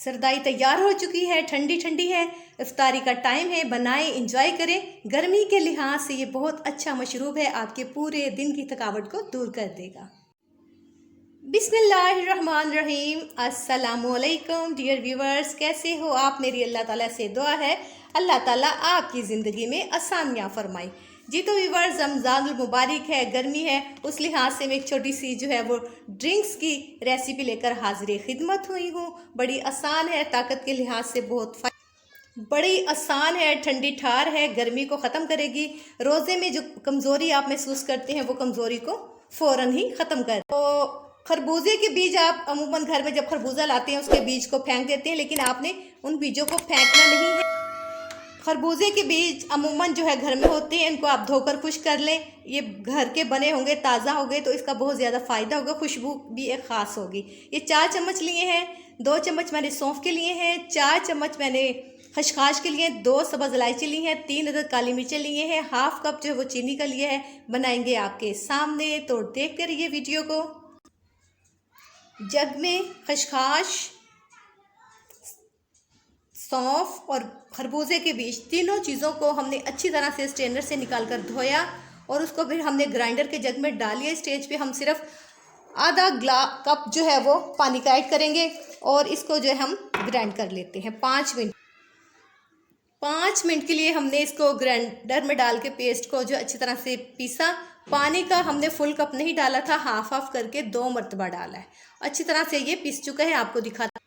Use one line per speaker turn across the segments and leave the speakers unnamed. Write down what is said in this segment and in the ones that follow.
सरदाई तैयार हो चुकी है, ठंडी ठंडी है, इफ्तारी का टाइम है। बनाएं, इंजॉय करें। गर्मी के लिहाज से ये बहुत अच्छा मशरूब है, आपके पूरे दिन की थकावट को दूर कर देगा। बिस्मिल्लाहिर्रहमानिर्रहीम। अस्सलामुअलैकुम डियर व्यूवर्स, कैसे हो आप? मेरी अल्लाह ताला से दुआ है अल्लाह ताला आपकी ज़िंदगी में आसानियाँ फरमाए। जी तो व्यूवर्स, रमज़ानुल मुबारक है, गर्मी है, उस लिहाज से मैं एक छोटी सी जो है वो ड्रिंक्स की रेसिपी लेकर हाजिर खिदमत हुई हूँ। बड़ी आसान है, ताकत के लिहाज से बड़ी आसान है, ठंडी ठार है, गर्मी को ख़त्म करेगी। रोज़े में जो कमज़ोरी आप महसूस करते हैं वो कमज़ोरी को फ़ौरन ही ख़त्म कर। तो खरबूजे के बीज आप अमूमन घर में जब खरबूजा लाते हैं उसके बीज को फेंक देते हैं, लेकिन आपने उन बीजों को फेंकना नहीं है। खरबूजे के बीज अमूमन जो है घर में होते हैं, इनको आप धोकर खुश्क कर लें। ये घर के बने होंगे, ताज़ा होंगे, तो इसका बहुत ज़्यादा फ़ायदा होगा, खुशबू भी एक ख़ास होगी। ये 4 चम्मच लिए हैं, 2 चम्मच मैंने सौंफ के लिए हैं, 4 चम्मच मैंने खसखस के लिए, 2 सब्ज़ इलायची ली हैं, 3 अदद काली मिर्चें लिए हैं, हाफ़ कप जो है वो चीनी का लिया है। बनाएंगे आपके सामने, तो देखते रहिए वीडियो को। जग में खसखस, सौंफ और खरबूजे के बीज, तीनों चीज़ों को हमने अच्छी तरह से स्ट्रेनर से निकाल कर धोया और उसको फिर हमने ग्राइंडर के जग में डाल लिया। स्टेज पे हम सिर्फ आधा कप जो है वो पानी का ऐड करेंगे और इसको जो है हम ग्राइंड कर लेते हैं। 5 मिनट के लिए हमने इसको ग्राइंडर में डाल के पेस्ट को जो अच्छी तरह से पीसा। पानी का हमने फुल कप नहीं डाला था, हाफ करके 2 मरतबा डाला है। अच्छी तरह से ये पीस चुका है, आपको दिखाता।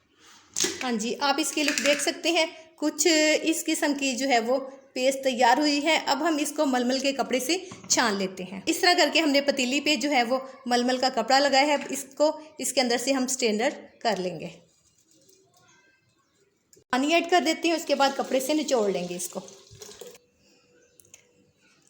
हाँ जी, आप इसके लिए देख सकते हैं कुछ इस किस्म की जो है वो पेस्ट तैयार हुई है। अब हम इसको मलमल के कपड़े से छान लेते हैं। इस तरह करके हमने पतीली पे जो है वो मलमल का कपड़ा लगाया है, इसको इसके अंदर से हम स्ट्रेनर कर लेंगे। पानी ऐड कर देते हैं, उसके बाद कपड़े से निचोड़ लेंगे इसको।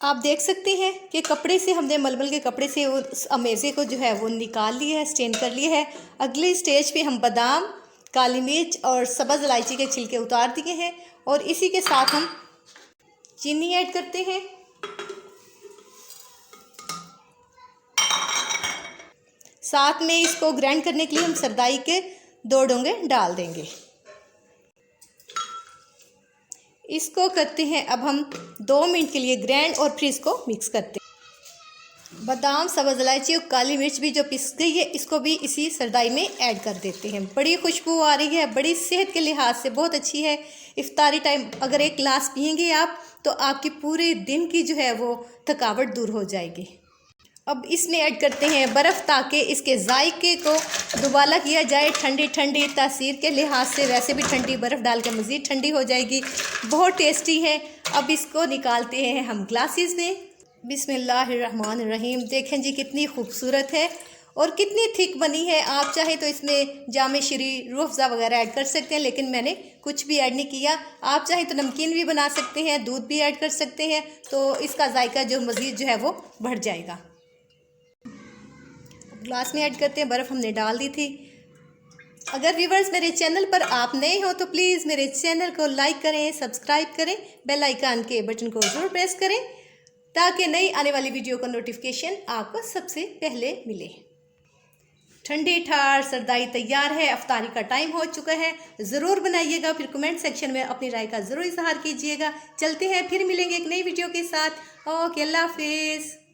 आप देख सकते हैं कि कपड़े से हमने मलमल के कपड़े से उस अमेज़े को जो है वो निकाल लिया है, स्ट्रेन कर लिया है। अगले स्टेज पे हम बादाम, काली मिर्च और सब्ज़ इलायची के छिलके उतार दिए हैं और इसी के साथ हम चीनी ऐड करते हैं। साथ में इसको ग्राइंड करने के लिए हम सरदाई के 2 डोंगे डाल देंगे। इसको करते हैं अब हम 2 मिनट के लिए ग्राइंड और फिर इसको मिक्स करते हैं। बादाम, सब्ज़ इलायची और काली मिर्च भी जो पिस गई है, इसको भी इसी सरदाई में ऐड कर देते हैं। बड़ी खुशबू आ रही है, बड़ी सेहत के लिहाज से बहुत अच्छी है। इफ्तारी टाइम अगर 1 गिलास पिएंगे आप तो आपकी पूरे दिन की जो है वो थकावट दूर हो जाएगी। अब इसमें ऐड करते हैं बर्फ़, ताकि इसके जायके को दुबाला किया जाए। ठंडी ठंडी तासीर के लिहाज से वैसे भी ठंडी बर्फ़ डाल के मज़ीद ठंडी हो जाएगी, बहुत टेस्टी है। अब इसको निकालते हैं हम ग्लासेस में। बिस्मिल्लाहिर्रहमानिर्रहीम। देखें जी कितनी खूबसूरत है और कितनी थिक बनी है। आप चाहे तो इसमें जामे श्री, रूह अफ़ज़ा वगैरह ऐड कर सकते हैं, लेकिन मैंने कुछ भी ऐड नहीं किया। आप चाहे तो नमकीन भी बना सकते हैं, दूध भी ऐड कर सकते हैं, तो इसका जायका जो मज़ीद जो है वो बढ़ जाएगा। ग्लास में ऐड करते हैं, बर्फ़ हमने डाल दी थी। अगर व्यूवर्स मेरे चैनल पर आप नए हो तो प्लीज़ मेरे चैनल को लाइक करें, सब्सक्राइब करें, बेल आइकन के बटन को ज़रूर प्रेस करें, ताकि नई आने वाली वीडियो का नोटिफिकेशन आपको सबसे पहले मिले। ठंडी ठार सरदाई तैयार है, इफ्तारी का टाइम हो चुका है। ज़रूर बनाइएगा, फिर कमेंट सेक्शन में अपनी राय का ज़रूर इजहार कीजिएगा। चलते हैं, फिर मिलेंगे एक नई वीडियो के साथ। ओके, अल्लाह हाफिज़।